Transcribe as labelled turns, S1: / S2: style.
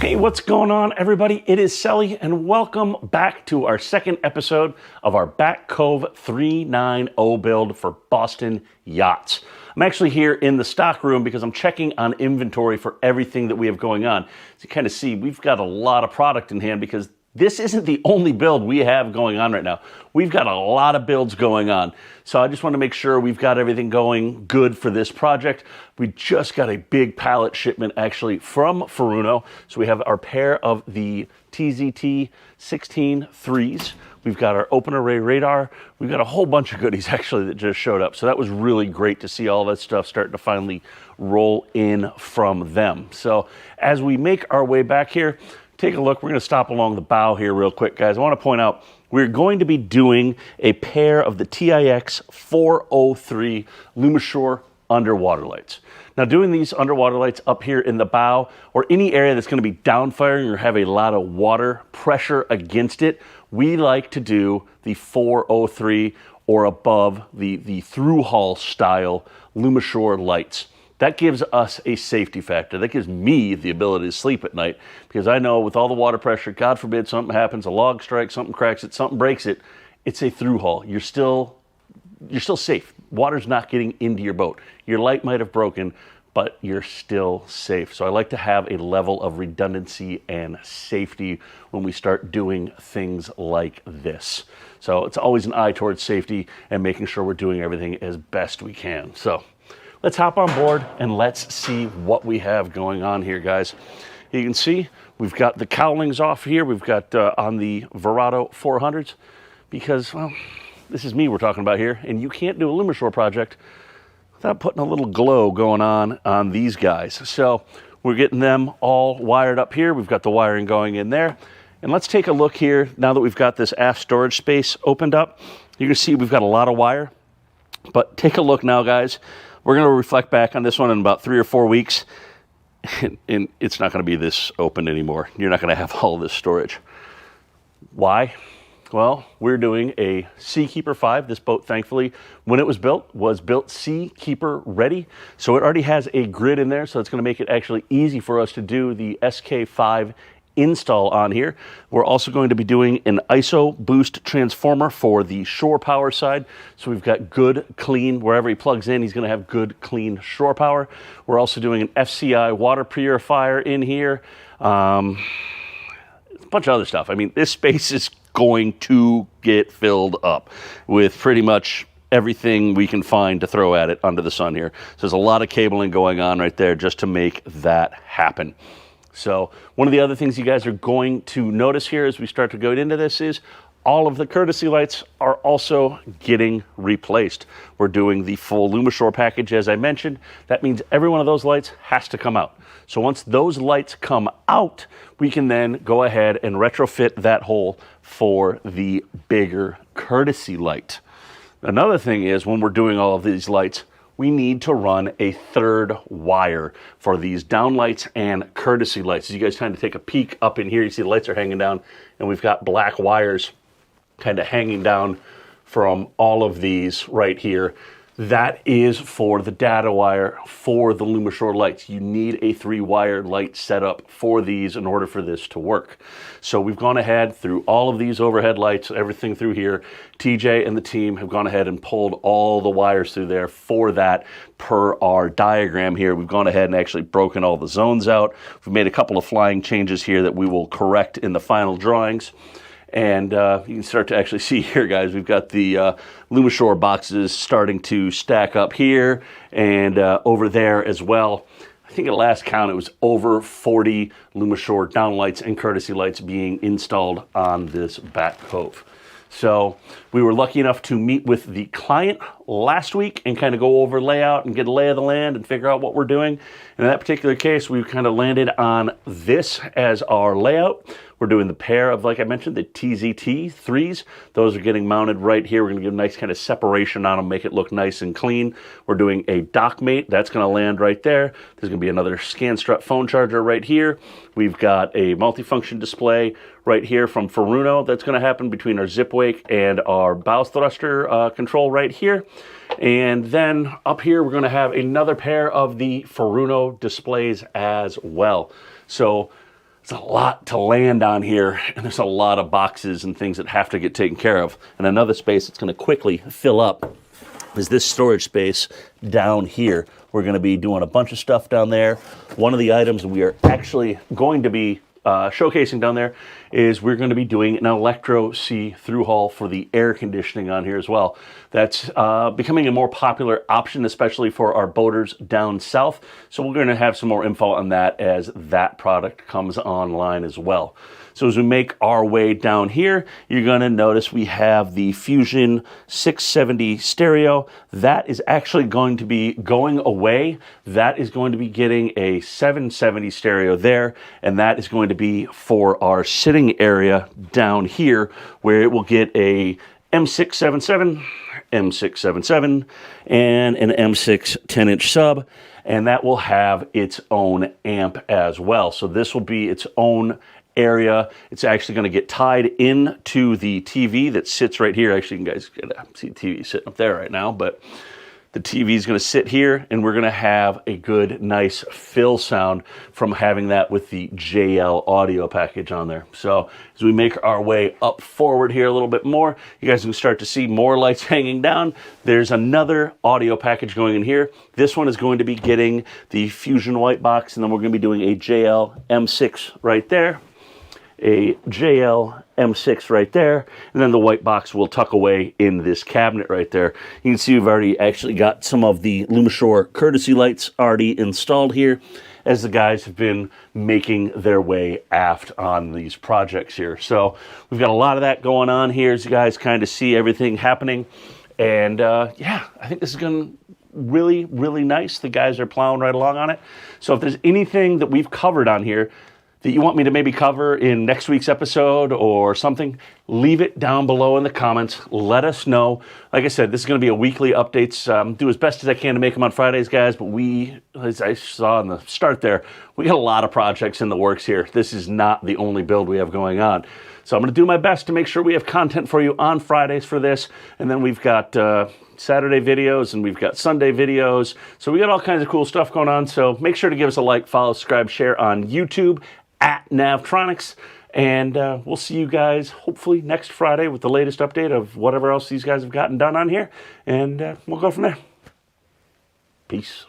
S1: Hey, what's going on, everybody? It is Selly, and welcome back to our second episode of our Back Cove 390 build for Boston Yachts. I'm actually here in the stock room because I'm checking on inventory for everything that we have going on. As you kind of see, we've got a lot of product in hand because this isn't the only build we have going on right now. We've got a lot of builds going on. So I just want to make sure we've got everything going good for this project. We just got a big pallet shipment actually from Furuno. So we have our pair of the TZT 16 threes. We've got our open array radar. We've got a whole bunch of goodies actually that just showed up. So that was really great to see all that stuff starting to finally roll in from them. So as we make our way back here, take a look. We're going to stop along the bow here real quick, guys. I want to point out we're going to be doing a pair of the TIX 403 Lumishore underwater lights. Now, doing these underwater lights up here in the bow or any area that's going to be downfiring or have a lot of water pressure against it, we like to do the 403 or above, the through-hull style Lumishore lights. That gives us a safety factor. That gives me the ability to sleep at night because I know with all the water pressure, God forbid something happens, a log strikes, something cracks it, something breaks it, it's a through hull. You're still safe. Water's not getting into your boat. Your light might have broken, but you're still safe. So I like to have a level of redundancy and safety when we start doing things like this. So it's always an eye towards safety and making sure we're doing everything as best we can. So let's hop on board and let's see what we have going on here, guys. You can see we've got the cowlings off here. We've got on the Verado 400s because, well, this is me we're talking about here, and you can't do a Lumishore project without putting a little glow going on these guys. So we're getting them all wired up here. We've got the wiring going in there. And let's take a look here now that we've got this aft storage space opened up. You can see we've got a lot of wire, but take a look now, guys. We're going to reflect back on this one in about 3 or 4 weeks, and it's not going to be this open anymore. You're not going to have all this storage. Why? Well, we're doing a Seakeeper 5. This boat, thankfully, when it was built Seakeeper ready. So it already has a grid in there, so it's going to make it actually easy for us to do the SK5 install on here. We're also going to be doing an ISO boost transformer for the shore power side. So we've got good, clean, wherever he plugs in, he's going to have good, clean shore power. We're also doing an FCI water purifier in here. A bunch of other stuff. I mean, this space is going to get filled up with pretty much everything we can find to throw at it under the sun here. So there's a lot of cabling going on right there just to make that happen. So one of the other things you guys are going to notice here as we start to go into this is all of the courtesy lights are also getting replaced. We're doing the full Lumishore package, as I mentioned. That means every one of those lights has to come out. So once those lights come out, we can then go ahead and retrofit that hole for the bigger courtesy light. Another thing is when we're doing all of these lights, we need to run a third wire for these down lights and courtesy lights. As you guys kind of take a peek up in here, you see the lights are hanging down, and we've got black wires kind of hanging down from all of these right here. That is for the data wire for the Lumishore lights. You need a 3-wire light setup for these in order for this to work. So we've gone ahead through all of these overhead lights, everything through here. TJ and the team have gone ahead and pulled all the wires through there for that per our diagram here. We've gone ahead and actually broken all the zones out. We've made a couple of flying changes here that we will correct in the final drawings. And you can start to actually see here, guys, we've got the Lumishore boxes starting to stack up here and over there as well. I think at last count, it was over 40 Lumishore downlights and courtesy lights being installed on this back cove. So we were lucky enough to meet with the client last week and kind of go over layout and get a lay of the land and figure out what we're doing. In that particular case, we've kind of landed on this as our layout. We're doing the pair of, like I mentioned, the TZT 3s. Those are getting mounted right here. We're going to give a nice kind of separation on them, make it look nice and clean. We're doing a dock mate. That's going to land right there. There's going to be another scan strut phone charger right here. We've got a multifunction display right here from Furuno. That's going to happen between our zip wake and our bow thruster control right here. And then up here, we're going to have another pair of the Furuno displays as well. So It's a lot to land on here, and there's a lot of boxes and things that have to get taken care of. And another space that's going to quickly fill up is this storage space down here. We're going to be doing a bunch of stuff down there. One of the items we are actually going to be showcasing down there is we're going to be doing an electro see-through hull for the air conditioning on here as well. That's becoming a more popular option, especially for our boaters down south. So we're going to have some more info on that as that product comes online as well. So as we make our way down here, you're going to notice we have the Fusion 670 stereo. That is actually going to be going away. That is going to be getting a 770 stereo there, and that is going to be for our sitting area down here, where it will get a M677, M677, and an M6 10-inch sub, and that will have its own amp as well. So this will be its own area. It's actually going to get tied into the TV that sits right here. Actually, you guys can see the TV sitting up there right now, but the TV is going to sit here, and we're going to have a good, nice fill sound from having that with the JL audio package on there. So as we make our way up forward here a little bit more, you guys can start to see more lights hanging down. There's another audio package going in here. This one is going to be getting the Fusion white box, and then we're going to be doing a JL M6 right there, a JL M6 right there, and then the white box will tuck away in this cabinet right there. You can see we've already actually got some of the Lumishore courtesy lights already installed here, as the guys have been making their way aft on these projects here. So we've got a lot of that going on here as you guys kind of see everything happening. And yeah, I think this is going to really, really nice. The guys are plowing right along on it. So if there's anything that we've covered on here that you want me to maybe cover in next week's episode or something, leave it down below in the comments. Let us know. Like I said, this is going to be a weekly updates. Do as best as I can to make them on Fridays, guys, but we, as I saw in the start there, we got a lot of projects in the works here. This is not the only build we have going on. So I'm going to do my best to make sure we have content for you on Fridays for this, and then we've got Saturday videos, and we've got Sunday videos. So we got all kinds of cool stuff going on. So make sure to give us a like, follow, subscribe, share on YouTube at Navtronics, and we'll see you guys hopefully next Friday with the latest update of whatever else these guys have gotten done on here, and we'll go from there. Peace.